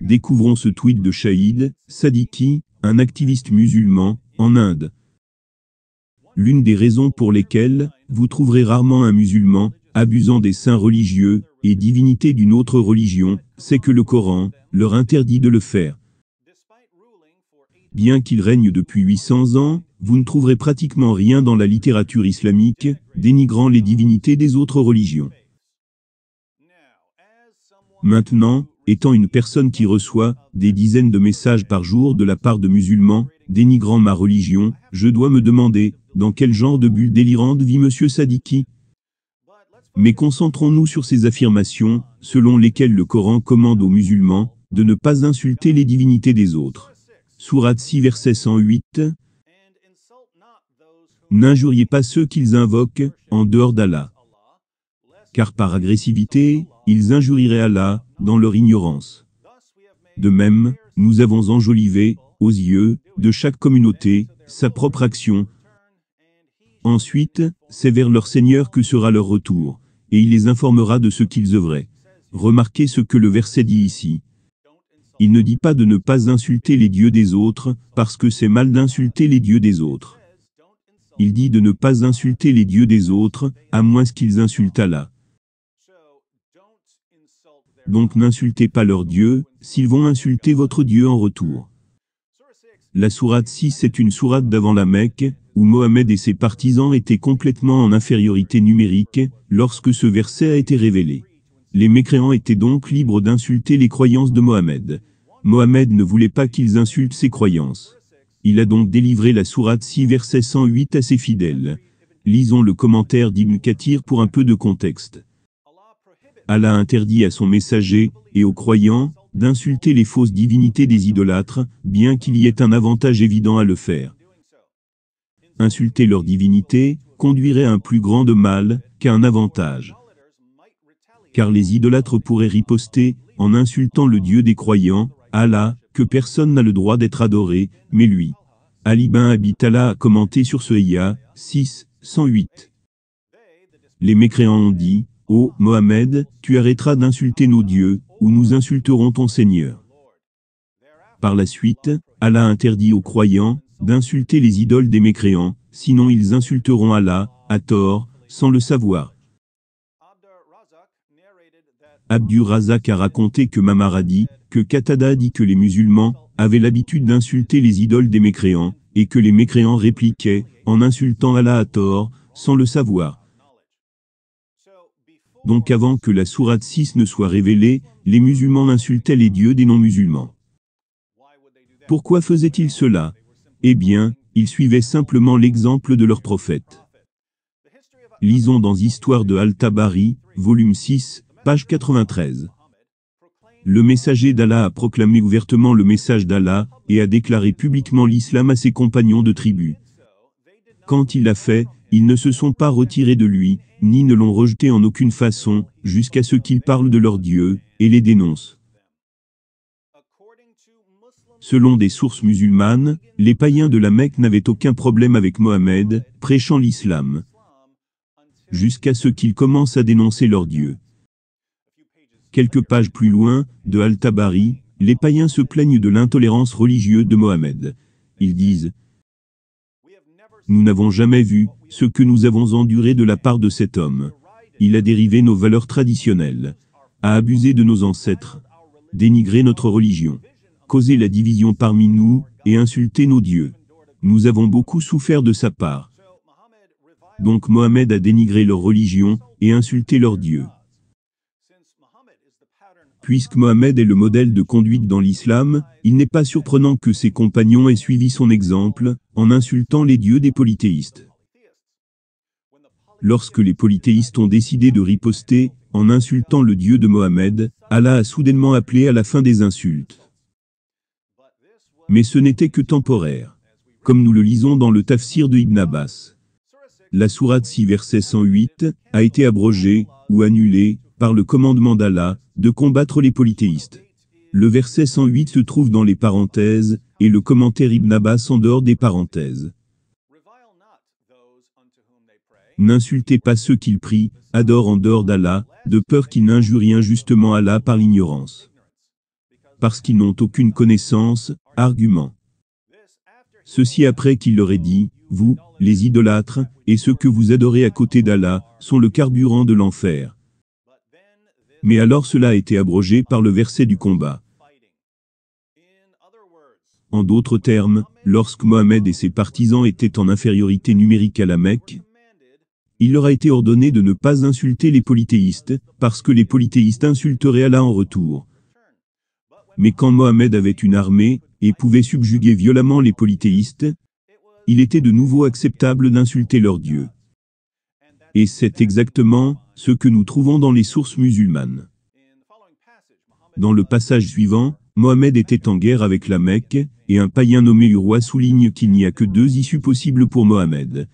Découvrons ce tweet de Shahid Sadiki, un activiste musulman, en Inde. L'une des raisons pour lesquelles vous trouverez rarement un musulman abusant des saints religieux et divinités d'une autre religion, c'est que le Coran leur interdit de le faire. Bien qu'il règne depuis 800 ans, vous ne trouverez pratiquement rien dans la littérature islamique dénigrant les divinités des autres religions. Maintenant, étant une personne qui reçoit des dizaines de messages par jour de la part de musulmans dénigrant ma religion, je dois me demander dans quel genre de bulle délirante vit M. Sadiki. Mais concentrons-nous sur ces affirmations, selon lesquelles le Coran commande aux musulmans de ne pas insulter les divinités des autres. Sourate 6 verset 108. N'injuriez pas ceux qu'ils invoquent en dehors d'Allah. Car par agressivité, ils injurieraient Allah dans leur ignorance. De même, nous avons enjolivé, aux yeux de chaque communauté, sa propre action. Ensuite, c'est vers leur Seigneur que sera leur retour, et il les informera de ce qu'ils œuvraient. Remarquez ce que le verset dit ici. Il ne dit pas de ne pas insulter les dieux des autres, parce que c'est mal d'insulter les dieux des autres. Il dit de ne pas insulter les dieux des autres, à moins qu'ils insultent Allah. Donc n'insultez pas leurs dieux, s'ils vont insulter votre Dieu en retour. La sourate 6 est une sourate d'avant la Mecque, où Mohammed et ses partisans étaient complètement en infériorité numérique, lorsque ce verset a été révélé. Les mécréants étaient donc libres d'insulter les croyances de Mohammed. Mohammed ne voulait pas qu'ils insultent ses croyances. Il a donc délivré la sourate 6 verset 108 à ses fidèles. Lisons le commentaire d'Ibn Kathir pour un peu de contexte. Allah interdit à son messager, et aux croyants, d'insulter les fausses divinités des idolâtres, bien qu'il y ait un avantage évident à le faire. Insulter leur divinité conduirait à un plus grand de mal qu'à un avantage. Car les idolâtres pourraient riposter en insultant le Dieu des croyants, Allah, que personne n'a le droit d'être adoré, mais lui. Ali bin Abi Talha a commenté sur ce ayah 6, 108. Les mécréants ont dit, « Ô Mohammed, tu arrêteras d'insulter nos dieux, ou nous insulterons ton Seigneur. » Par la suite, Allah interdit aux croyants d'insulter les idoles des mécréants, sinon ils insulteront Allah, à tort, sans le savoir. Abdur Razak a raconté que Mamar a dit, que Qatada a dit que les musulmans avaient l'habitude d'insulter les idoles des mécréants, et que les mécréants répliquaient, en insultant Allah à tort, sans le savoir. Donc avant que la sourate 6 ne soit révélée, les musulmans insultaient les dieux des non-musulmans. Pourquoi faisaient-ils cela? Eh bien, ils suivaient simplement l'exemple de leur prophète. Lisons dans Histoire de Al-Tabari, volume 6, page 93. Le messager d'Allah a proclamé ouvertement le message d'Allah, et a déclaré publiquement l'islam à ses compagnons de tribu. Quand il l'a fait, ils ne se sont pas retirés de lui, ni ne l'ont rejeté en aucune façon, jusqu'à ce qu'ils parlent de leur Dieu, et les dénoncent. Selon des sources musulmanes, les païens de la Mecque n'avaient aucun problème avec Mohammed, prêchant l'islam, jusqu'à ce qu'ils commencent à dénoncer leur Dieu. Quelques pages plus loin, de Al-Tabari, les païens se plaignent de l'intolérance religieuse de Mohammed. Ils disent « Nous n'avons jamais vu ce que nous avons enduré de la part de cet homme. Il a dérivé nos valeurs traditionnelles, a abusé de nos ancêtres, dénigré notre religion, causé la division parmi nous, et insulté nos dieux. Nous avons beaucoup souffert de sa part. » Donc Mohammed a dénigré leur religion, et insulté leurs dieux. Puisque Mohammed est le modèle de conduite dans l'islam, il n'est pas surprenant que ses compagnons aient suivi son exemple, en insultant les dieux des polythéistes. Lorsque les polythéistes ont décidé de riposter, en insultant le Dieu de Mohammed, Allah a soudainement appelé à la fin des insultes. Mais ce n'était que temporaire. Comme nous le lisons dans le tafsir de Ibn Abbas. La sourate 6 verset 108 a été abrogée, ou annulée, par le commandement d'Allah, de combattre les polythéistes. Le verset 108 se trouve dans les parenthèses, et le commentaire Ibn Abbas en dehors des parenthèses. N'insultez pas ceux qu'ils prient, adorent en dehors d'Allah, de peur qu'ils n'injurient injustement Allah par l'ignorance. parce qu'ils n'ont aucune connaissance, argument. Ceci après qu'il leur ait dit, vous, les idolâtres, et ceux que vous adorez à côté d'Allah, sont le carburant de l'enfer. Mais alors cela a été abrogé par le verset du combat. En d'autres termes, lorsque Mohammed et ses partisans étaient en infériorité numérique à la Mecque, il leur a été ordonné de ne pas insulter les polythéistes, parce que les polythéistes insulteraient Allah en retour. Mais quand Mohammed avait une armée, et pouvait subjuguer violemment les polythéistes, il était de nouveau acceptable d'insulter leur Dieu. Et c'est exactement ce que nous trouvons dans les sources musulmanes. Dans le passage suivant, Mohammed était en guerre avec la Mecque, et un païen nommé Urwa souligne qu'il n'y a que deux issues possibles pour Mohammed.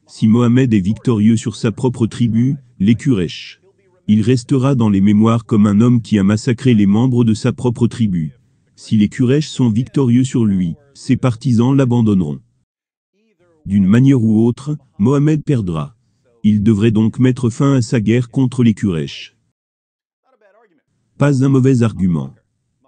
Si Mohammed est victorieux sur sa propre tribu, les Quraysh, il restera dans les mémoires comme un homme qui a massacré les membres de sa propre tribu. Si les Quraysh sont victorieux sur lui, ses partisans l'abandonneront. D'une manière ou autre, Mohammed perdra. Il devrait donc mettre fin à sa guerre contre les Quraysh. Pas un mauvais argument.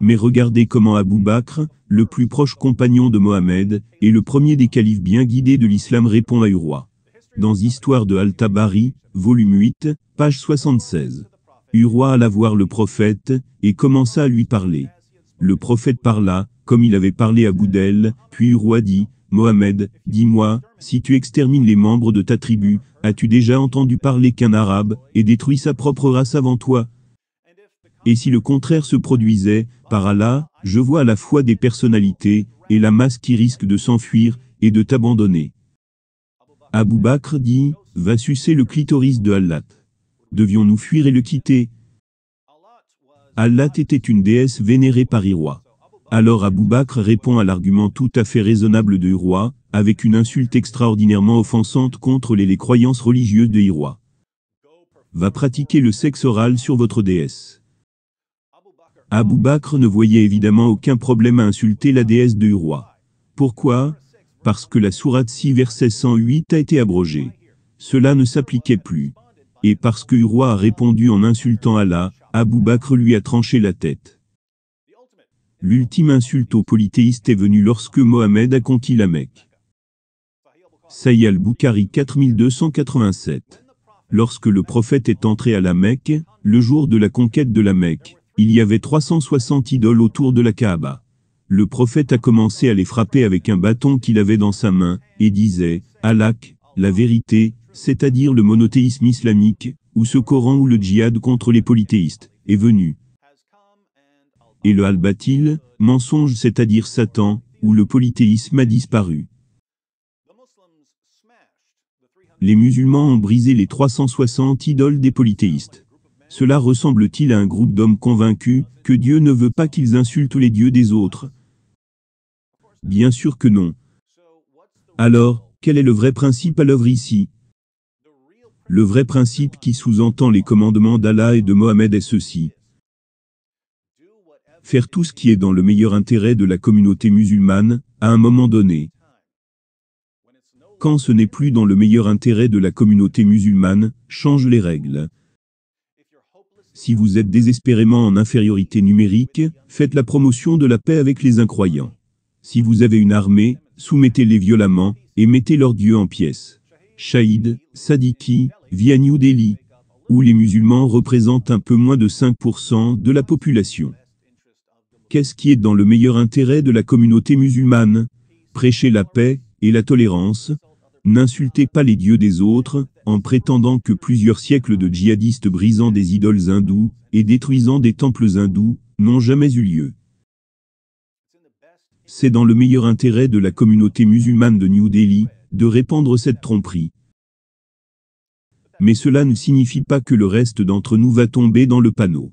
Mais regardez comment Abu Bakr, le plus proche compagnon de Mohammed, et le premier des califes bien guidés de l'islam répond à Urwa. Dans Histoire de Al-Tabari, volume 8, page 76. Urwa alla voir le prophète, et commença à lui parler. Le prophète parla, comme il avait parlé à Boudel, puis Urwa dit, Mohammed, dis-moi, si tu extermines les membres de ta tribu, as-tu déjà entendu parler qu'un arabe ait détruit sa propre race avant toi? Et si le contraire se produisait, par Allah, je vois à la fois des personnalités, et la masse qui risque de s'enfuir, et de t'abandonner. Abu Bakr dit, va sucer le clitoris de Allat. Devions-nous fuir et le quitter? Allat était une déesse vénérée par Urwa. Alors Abu Bakr répond à l'argument tout à fait raisonnable de Urwa, avec une insulte extraordinairement offensante contre les croyances religieuses de Urwa. Va pratiquer le sexe oral sur votre déesse. Abu Bakr ne voyait évidemment aucun problème à insulter la déesse de Urwa. Pourquoi? Parce que la sourate 6 verset 108 a été abrogée. Cela ne s'appliquait plus. Et parce que Urwa a répondu en insultant Allah, Abu Bakr lui a tranché la tête. L'ultime insulte aux polythéistes est venue lorsque Mohammed a conquis la Mecque. Sahih al-Bukhari 4287. Lorsque le prophète est entré à la Mecque, le jour de la conquête de la Mecque, il y avait 360 idoles autour de la Kaaba. Le prophète a commencé à les frapper avec un bâton qu'il avait dans sa main, et disait, Allah, la vérité, c'est-à-dire le monothéisme islamique, ou ce Coran ou le djihad contre les polythéistes, est venu. Et le al-batil, mensonge c'est-à-dire Satan, ou le polythéisme a disparu. Les musulmans ont brisé les 360 idoles des polythéistes. Cela ressemble-t-il à un groupe d'hommes convaincus que Dieu ne veut pas qu'ils insultent les dieux des autres? Bien sûr que non. Alors, quel est le vrai principe à l'œuvre ici? Le vrai principe qui sous-entend les commandements d'Allah et de Mohammed est ceci. Faire tout ce qui est dans le meilleur intérêt de la communauté musulmane, à un moment donné. Quand ce n'est plus dans le meilleur intérêt de la communauté musulmane, change les règles. Si vous êtes désespérément en infériorité numérique, faites la promotion de la paix avec les incroyants. Si vous avez une armée, soumettez-les violemment, et mettez leurs dieux en pièces. Shahid, Sadiki, via New Delhi, où les musulmans représentent un peu moins de 5% de la population. Qu'est-ce qui est dans le meilleur intérêt de la communauté musulmane? Prêchez la paix et la tolérance. N'insultez pas les dieux des autres, en prétendant que plusieurs siècles de djihadistes brisant des idoles hindous, et détruisant des temples hindous, n'ont jamais eu lieu. C'est dans le meilleur intérêt de la communauté musulmane de New Delhi, de répandre cette tromperie. Mais cela ne signifie pas que le reste d'entre nous va tomber dans le panneau.